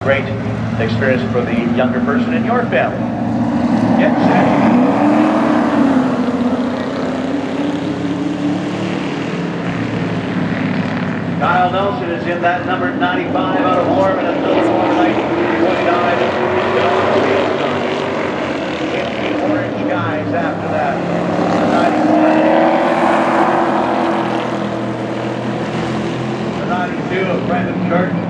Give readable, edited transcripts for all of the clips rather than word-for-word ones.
Great experience for the younger person in your family. Get set. Kyle Nelson is in that number 95 out of Warm and another number 29. It's the orange guys after that. 91. The 92 of Brendan Curtin.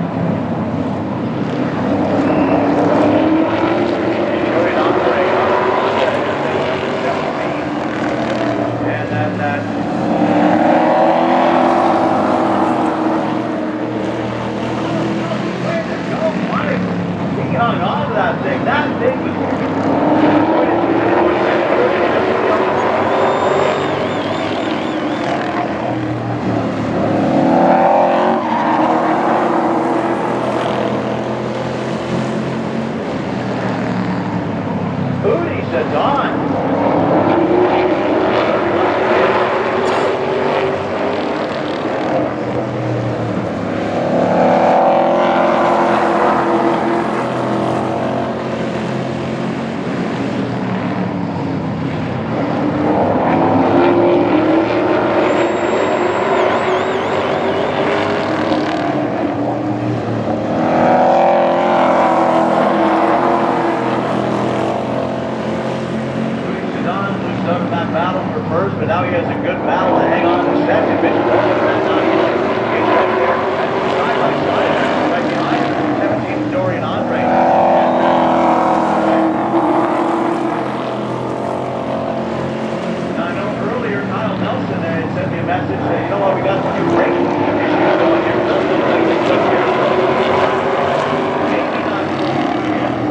But now he has a good battle to hang on to second. Mitch Walker right there. Side by side. Right behind him. 17 Dorian Andre. Now I know earlier Kyle Nelson sent me a message saying, you know what, we got some new racing issues going here. Maybe not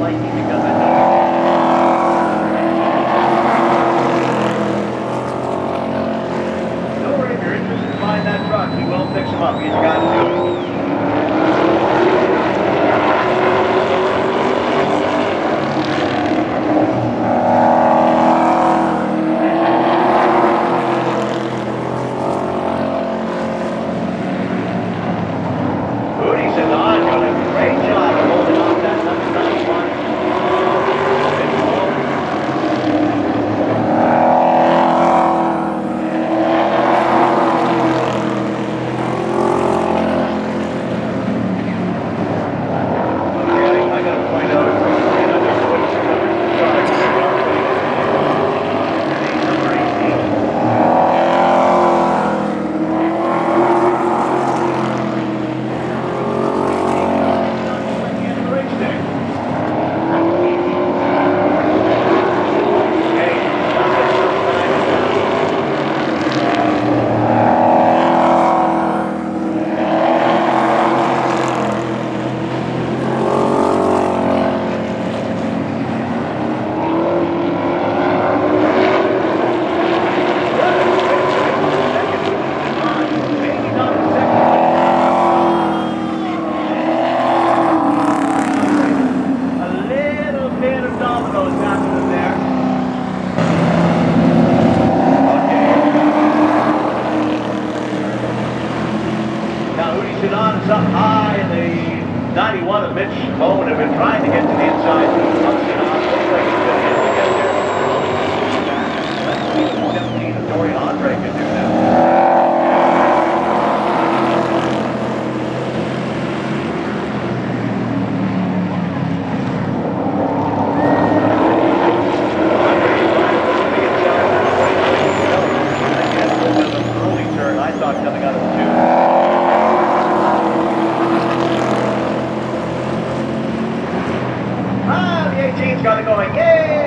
liking because I know. That truck, we will fix him up. He's got to do it. Booty Sedan doing a great job of holding off that number 91. Sedon's up high, and the 91 of Mitch Bone have been trying to get to the inside. Looks like he's been able to get there. Let's see what 17 of Dorian Andre can do now. Early turn, I thought, coming out of the two. The 18's got it going. Yay!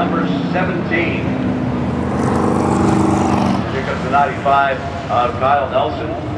number 17. Here comes the 95 of Kyle Nelson.